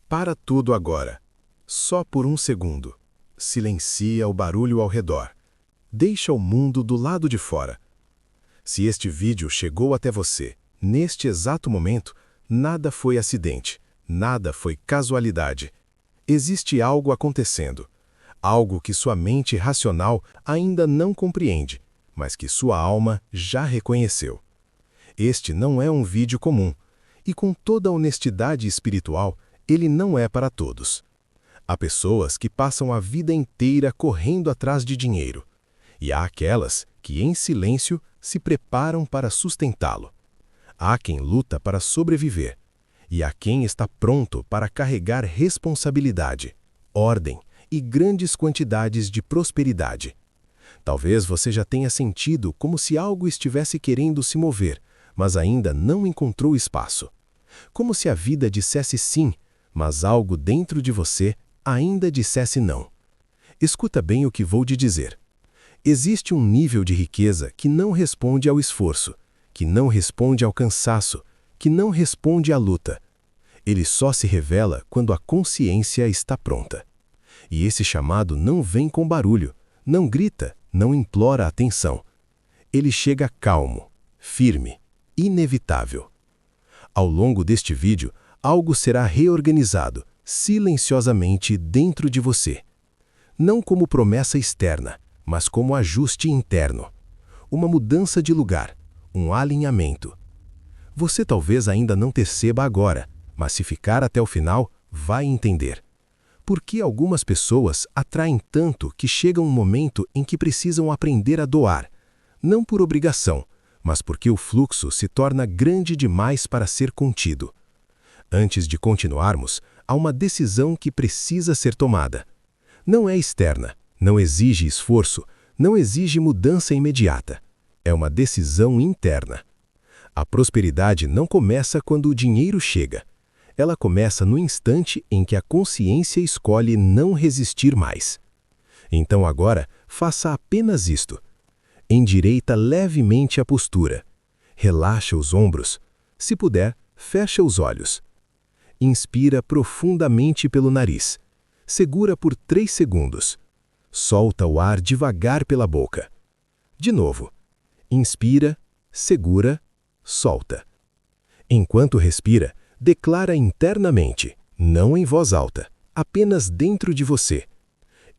Para tudo agora. Só por um segundo. Silencia o barulho ao redor. Deixa o mundo do lado de fora. Se este vídeo chegou até você, neste exato momento, nada foi acidente, nada foi casualidade. Existe algo acontecendo. Algo que sua mente racional ainda não compreende, mas que sua alma já reconheceu. Este não é um vídeo comum, e com toda a honestidade espiritual, ele não é para todos. Há pessoas que passam a vida inteira correndo atrás de dinheiro, e há aquelas que, em silêncio, se preparam para sustentá-lo. Há quem luta para sobreviver, e há quem está pronto para carregar responsabilidade, ordem e grandes quantidades de prosperidade. Talvez você já tenha sentido como se algo estivesse querendo se mover, mas ainda não encontrou espaço. Como se a vida dissesse sim, mas algo dentro de você ainda dissesse não. Escuta bem o que vou te dizer. Existe um nível de riqueza que não responde ao esforço, que não responde ao cansaço, que não responde à luta. Ele só se revela quando a consciência está pronta. E esse chamado não vem com barulho, não grita, não implora atenção. Ele chega calmo, firme, inevitável. Ao longo deste vídeo, algo será reorganizado, silenciosamente dentro de você. Não como promessa externa, mas como ajuste interno. Uma mudança de lugar, um alinhamento. Você talvez ainda não perceba agora, mas se ficar até o final, vai entender. Por que algumas pessoas atraem tanto que chega um momento em que precisam aprender a doar, não por obrigação, mas porque o fluxo se torna grande demais para ser contido. Antes de continuarmos, há uma decisão que precisa ser tomada. Não é externa, não exige esforço, não exige mudança imediata. É uma decisão interna. A prosperidade não começa quando o dinheiro chega. Ela começa no instante em que a consciência escolhe não resistir mais. Então agora, faça apenas isto. Endireita levemente a postura. Relaxa os ombros. Se puder, fecha os olhos. Inspira profundamente pelo nariz. Segura por 3 segundos. Solta o ar devagar pela boca. De novo. Inspira, segura, solta. Enquanto respira, declara internamente, não em voz alta, apenas dentro de você.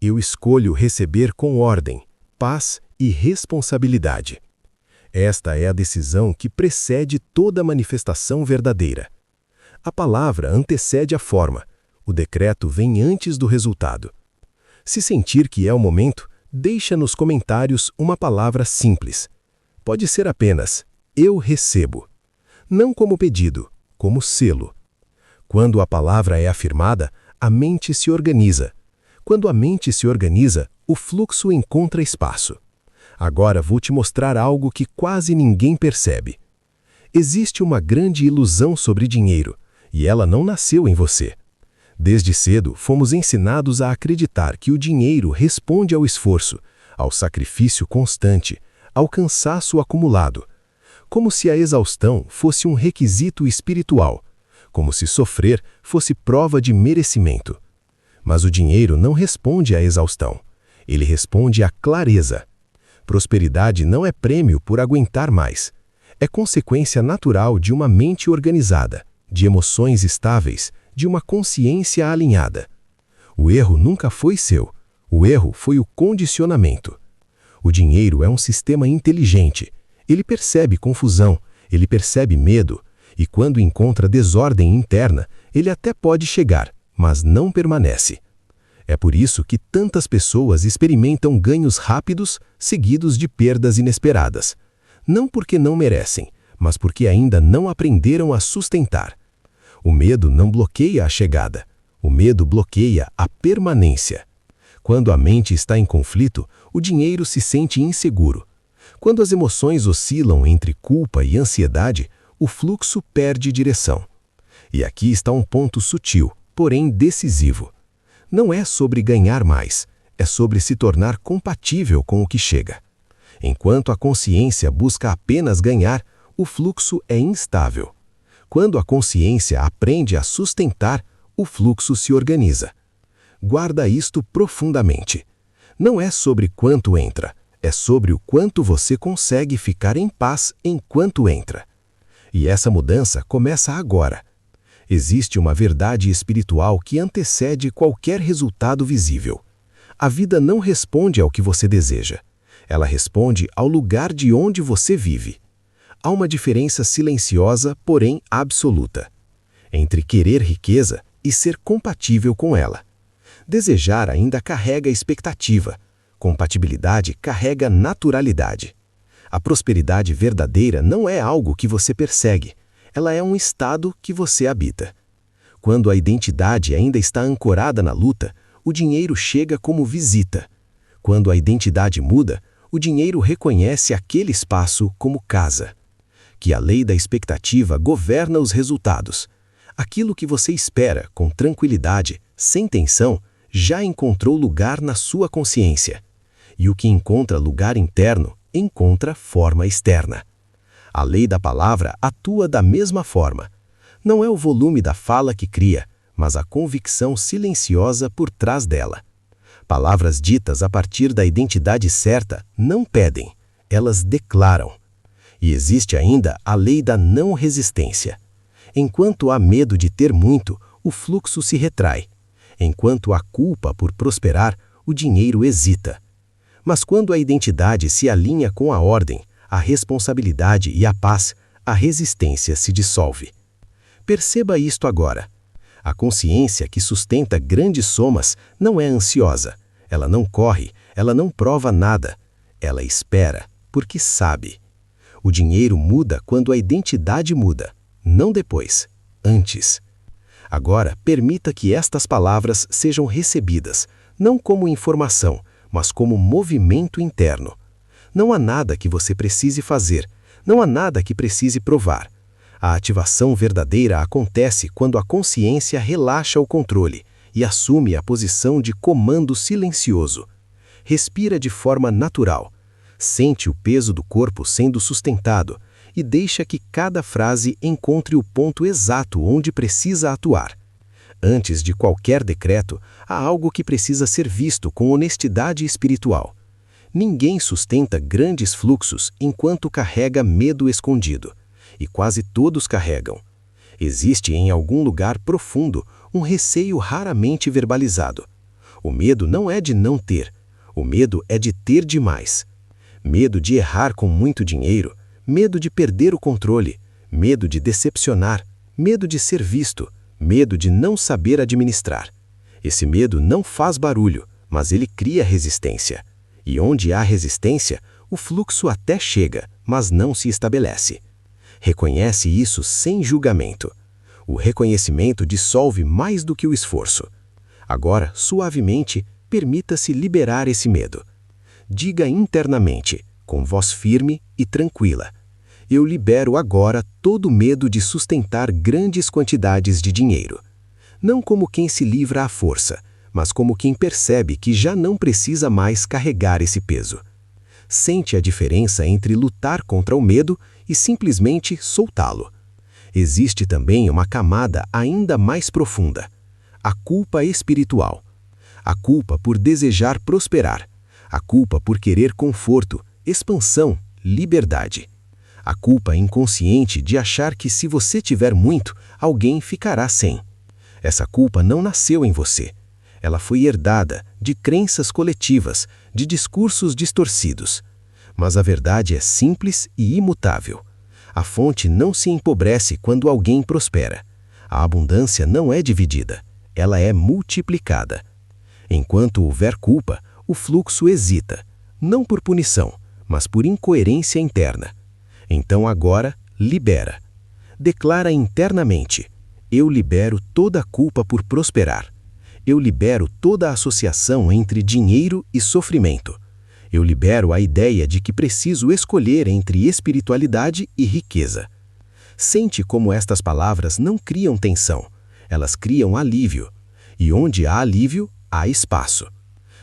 Eu escolho receber com ordem, paz e responsabilidade. Esta é a decisão que precede toda manifestação verdadeira. A palavra antecede a forma, o decreto vem antes do resultado. Se sentir que é o momento, deixa nos comentários uma palavra simples. Pode ser apenas, eu recebo. Não como pedido, como selo. Quando a palavra é afirmada, a mente se organiza. Quando a mente se organiza, o fluxo encontra espaço. Agora vou te mostrar algo que quase ninguém percebe. Existe uma grande ilusão sobre dinheiro, e ela não nasceu em você. Desde cedo, fomos ensinados a acreditar que o dinheiro responde ao esforço, ao sacrifício constante, ao cansaço acumulado. Como se a exaustão fosse um requisito espiritual, como se sofrer fosse prova de merecimento. Mas o dinheiro não responde à exaustão, ele responde à clareza. Prosperidade não é prêmio por aguentar mais, é consequência natural de uma mente organizada, de emoções estáveis, de uma consciência alinhada. O erro nunca foi seu, o erro foi o condicionamento. O dinheiro é um sistema inteligente. Ele percebe confusão, ele percebe medo, e quando encontra desordem interna, ele até pode chegar, mas não permanece. É por isso que tantas pessoas experimentam ganhos rápidos, seguidos de perdas inesperadas. Não porque não merecem, mas porque ainda não aprenderam a sustentar. O medo não bloqueia a chegada, o medo bloqueia a permanência. Quando a mente está em conflito, o dinheiro se sente inseguro. Quando as emoções oscilam entre culpa e ansiedade, o fluxo perde direção. E aqui está um ponto sutil, porém decisivo. Não é sobre ganhar mais, é sobre se tornar compatível com o que chega. Enquanto a consciência busca apenas ganhar, o fluxo é instável. Quando a consciência aprende a sustentar, o fluxo se organiza. Guarda isto profundamente. Não é sobre quanto entra, é sobre o quanto você consegue ficar em paz enquanto entra. E essa mudança começa agora. Existe uma verdade espiritual que antecede qualquer resultado visível. A vida não responde ao que você deseja. Ela responde ao lugar de onde você vive. Há uma diferença silenciosa, porém absoluta, entre querer riqueza e ser compatível com ela. Desejar ainda carrega expectativa. Compatibilidade carrega naturalidade. A prosperidade verdadeira não é algo que você persegue. Ela é um estado que você habita. Quando a identidade ainda está ancorada na luta, o dinheiro chega como visita. Quando a identidade muda, o dinheiro reconhece aquele espaço como casa. Que a lei da expectativa governa os resultados. Aquilo que você espera com tranquilidade, sem tensão, já encontrou lugar na sua consciência. E o que encontra lugar interno, encontra forma externa. A lei da palavra atua da mesma forma. Não é o volume da fala que cria, mas a convicção silenciosa por trás dela. Palavras ditas a partir da identidade certa não pedem, elas declaram. E existe ainda a lei da não resistência. Enquanto há medo de ter muito, o fluxo se retrai. Enquanto há culpa por prosperar, o dinheiro hesita. Mas quando a identidade se alinha com a ordem, a responsabilidade e a paz, a resistência se dissolve. Perceba isto agora. A consciência que sustenta grandes somas não é ansiosa. Ela não corre, ela não prova nada. Ela espera, porque sabe. O dinheiro muda quando a identidade muda, não depois, antes. Agora, permita que estas palavras sejam recebidas, não como informação, mas como movimento interno. Não há nada que você precise fazer, não há nada que precise provar. A ativação verdadeira acontece quando a consciência relaxa o controle e assume a posição de comando silencioso. Respira de forma natural. Sente o peso do corpo sendo sustentado e deixa que cada frase encontre o ponto exato onde precisa atuar. Antes de qualquer decreto, há algo que precisa ser visto com honestidade espiritual. Ninguém sustenta grandes fluxos enquanto carrega medo escondido. E quase todos carregam. Existe em algum lugar profundo um receio raramente verbalizado. O medo não é de não ter. O medo é de ter demais. Medo de errar com muito dinheiro, medo de perder o controle, medo de decepcionar, medo de ser visto, medo de não saber administrar. Esse medo não faz barulho, mas ele cria resistência. E onde há resistência, o fluxo até chega, mas não se estabelece. Reconhece isso sem julgamento. O reconhecimento dissolve mais do que o esforço. Agora, suavemente, permita-se liberar esse medo. Diga internamente, com voz firme e tranquila: eu libero agora todo o medo de sustentar grandes quantidades de dinheiro. Não como quem se livra à força, mas como quem percebe que já não precisa mais carregar esse peso. Sente a diferença entre lutar contra o medo e simplesmente soltá-lo. Existe também uma camada ainda mais profunda: a culpa espiritual. A culpa por desejar prosperar. A culpa por querer conforto, expansão, liberdade. A culpa inconsciente de achar que se você tiver muito, alguém ficará sem. Essa culpa não nasceu em você. Ela foi herdada de crenças coletivas, de discursos distorcidos. Mas a verdade é simples e imutável. A fonte não se empobrece quando alguém prospera. A abundância não é dividida, ela é multiplicada. Enquanto houver culpa, o fluxo hesita, não por punição, mas por incoerência interna. Então agora, libera. Declara internamente: eu libero toda a culpa por prosperar. Eu libero toda a associação entre dinheiro e sofrimento. Eu libero a ideia de que preciso escolher entre espiritualidade e riqueza. Sente como estas palavras não criam tensão, elas criam alívio. E onde há alívio, há espaço.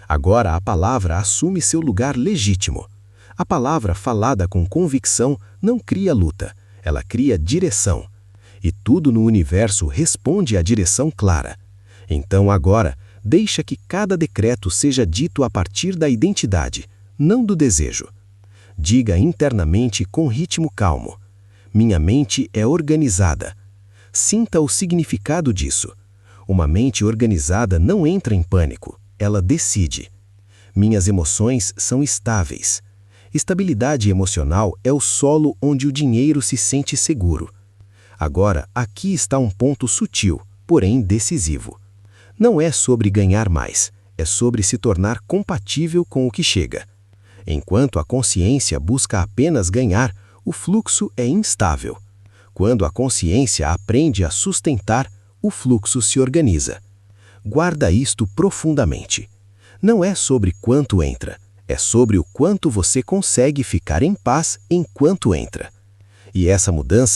Agora a palavra assume seu lugar legítimo. A palavra falada com convicção não cria luta, ela cria direção. E tudo no universo responde à direção clara. Então agora, deixa que cada decreto seja dito a partir da identidade, não do desejo. Diga internamente com ritmo calmo: minha mente é organizada. Sinta o significado disso. Uma mente organizada não entra em pânico, ela decide. Minhas emoções são estáveis. Estabilidade emocional é o solo onde o dinheiro se sente seguro. Agora, aqui está um ponto sutil, porém decisivo. Não é sobre ganhar mais, é sobre se tornar compatível com o que chega. Enquanto a consciência busca apenas ganhar, o fluxo é instável. Quando a consciência aprende a sustentar, o fluxo se organiza. Guarda isto profundamente. Não é sobre quanto entra, é sobre o quanto você consegue ficar em paz enquanto entra. E essa mudança